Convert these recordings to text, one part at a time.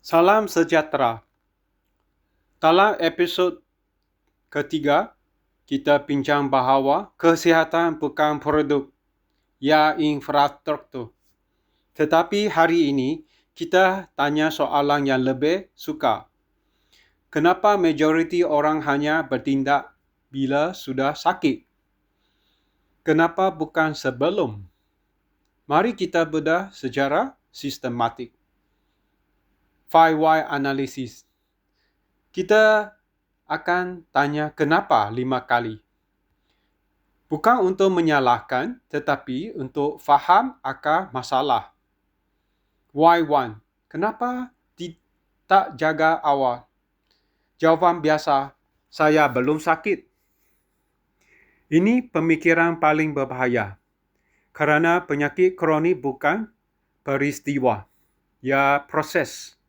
Salam sejahtera. Dalam episod ketiga, kita bincang bahawa kesihatan bukan produk, ia infrastruktur. Tetapi hari ini, kita tanya soalan yang lebih sukar. Kenapa majoriti orang hanya bertindak bila sudah sakit? Kenapa bukan sebelum? Mari kita bedah secara sistematik. 5 why analisis. Kita akan tanya kenapa 5 kali. Bukan untuk menyalahkan, tetapi untuk faham akar masalah. Why 1? Kenapa tak jaga awal? Jawapan biasa, saya belum sakit. Ini pemikiran paling berbahaya. Kerana penyakit kronik bukan peristiwa, ia proses.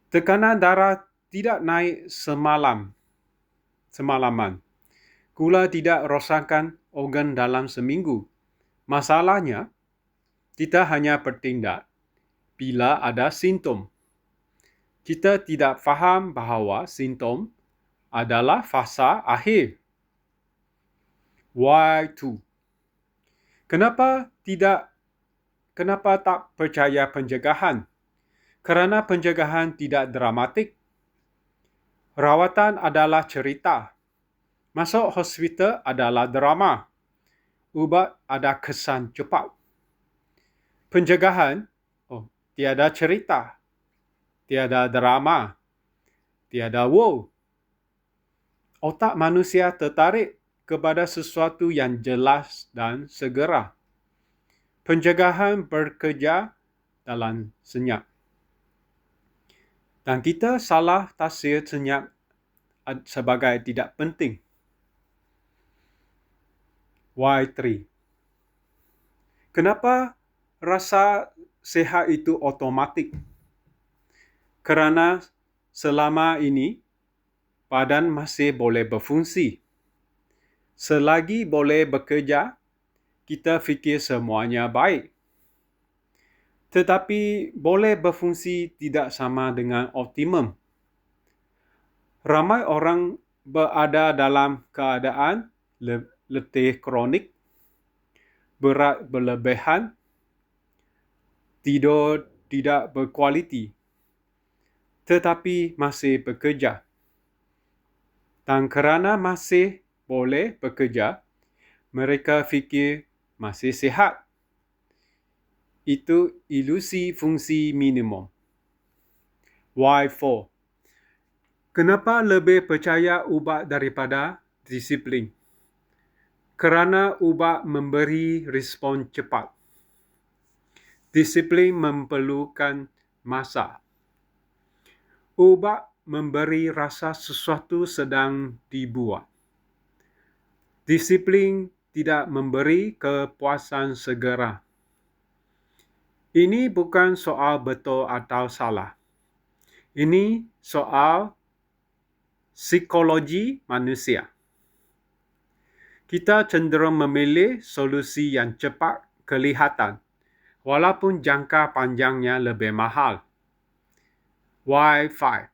Tekanan darah tidak naik semalaman. Gula tidak rosakkan organ dalam seminggu. Masalahnya, kita hanya bertindak bila ada simptom. Kita tidak faham bahawa simptom adalah fasa akhir. Why 2? Kenapa tak percaya pencegahan? Kerana pencegahan tidak dramatik. Rawatan adalah cerita. Masuk hospital adalah drama. Ubat ada kesan cepat. Pencegahan, tiada cerita, tiada drama, tiada wow. Otak manusia tertarik kepada sesuatu yang jelas dan segera. Pencegahan bekerja dalam senyap. Dan kita salah tafsir senyap sebagai tidak penting. Why 3? Kenapa rasa sihat itu otomatik? Kerana selama ini badan masih boleh berfungsi. Selagi boleh bekerja, kita fikir semuanya baik. Tetapi boleh berfungsi tidak sama dengan optimum. Ramai orang berada dalam keadaan letih kronik, berat berlebihan, tidur tidak berkualiti, tetapi masih bekerja. Dan kerana masih boleh bekerja, mereka fikir masih sihat. Itu ilusi fungsi minimum. Why 4? Kenapa lebih percaya ubat daripada disiplin? Kerana ubat memberi respon cepat. Disiplin memerlukan masa. Ubat memberi rasa sesuatu sedang dibuat. Disiplin tidak memberi kepuasan segera. Ini bukan soal betul atau salah. Ini soal psikologi manusia. Kita cenderung memilih solusi yang cepat kelihatan, walaupun jangka panjangnya lebih mahal. Why 5?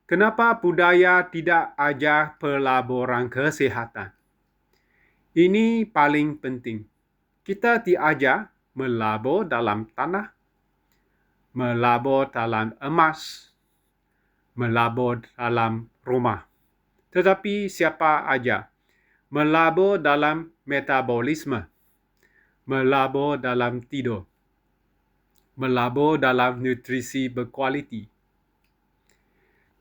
Kenapa budaya tidak ajar pelaburan kesihatan? Ini paling penting. Kita diajar melabur dalam tanah, melabur dalam emas, melabur dalam rumah. Tetapi siapa ajar? Melabur dalam metabolisme, melabur dalam tidur, melabur dalam nutrisi berkualiti.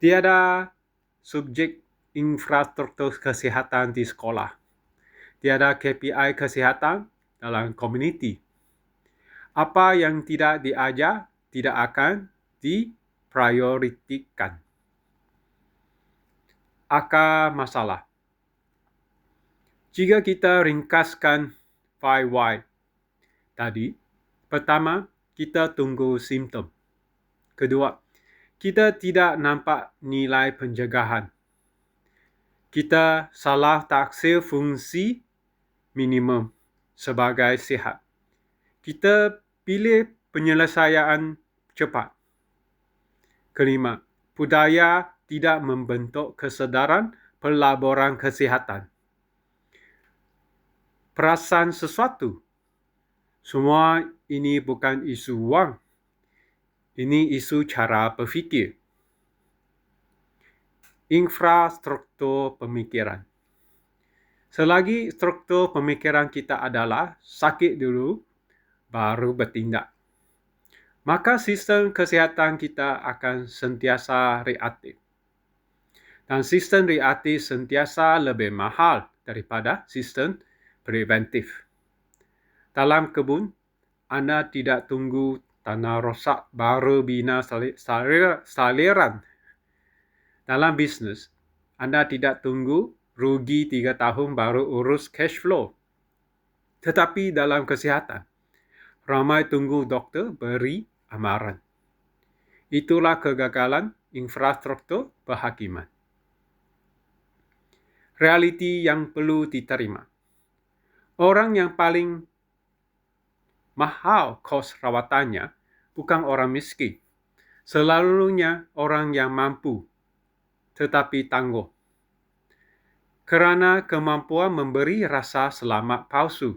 Tiada subjek infrastruktur kesihatan di sekolah. Tiada KPI kesihatan dalam komuniti. Apa yang tidak diajar tidak akan diprioritikan. Akar masalah. Jika kita ringkaskan 5 why tadi, pertama, kita tunggu simptom. Kedua, kita tidak nampak nilai pencegahan. Kita salah taksir fungsi minimum sebagai sihat. Kita pilih penyelesaian cepat. Kelima, budaya tidak membentuk kesedaran pelaburan kesihatan. Perasan sesuatu. Semua ini bukan isu wang. Ini isu cara berfikir. Infrastruktur pemikiran. Selagi struktur pemikiran kita adalah sakit dulu, baru bertindak, maka sistem kesihatan kita akan sentiasa reaktif. Dan sistem reaktif sentiasa lebih mahal daripada sistem preventif. Dalam kebun, anda tidak tunggu tanah rosak baru bina saliran. Dalam bisnes, anda tidak tunggu rugi 3 tahun baru urus cash flow. Tetapi dalam kesihatan, ramai tunggu doktor beri amaran. Itulah kegagalan infrastruktur berhakiman. Realiti yang perlu diterima. Orang yang paling mahal kos rawatannya bukan orang miskin. Selalunya orang yang mampu, tetapi tangguh. Kerana kemampuan memberi rasa selamat palsu,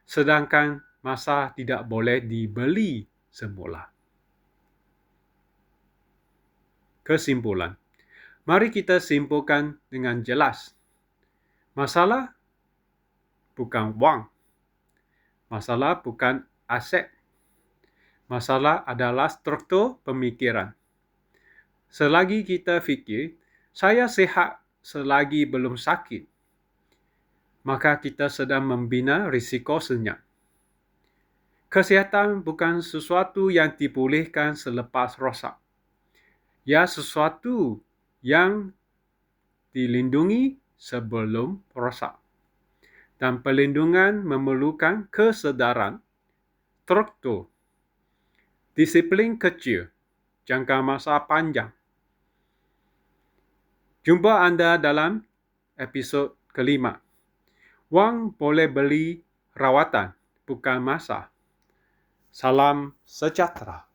sedangkan masa tidak boleh dibeli semula. Kesimpulan. Mari kita simpulkan dengan jelas. Masalah bukan wang. Masalah bukan aset. Masalah adalah struktur pemikiran. Selagi kita fikir, saya sihat selagi belum sakit, maka kita sedang membina risiko senyap. Kesihatan bukan sesuatu yang dipulihkan selepas rosak. Ia sesuatu yang dilindungi sebelum rosak. Dan perlindungan memerlukan kesedaran, struktur, disiplin kecil, jangka masa panjang. Jumpa anda dalam episod kelima. Wang boleh beli rawatan, bukan masa. Salam sejahtera.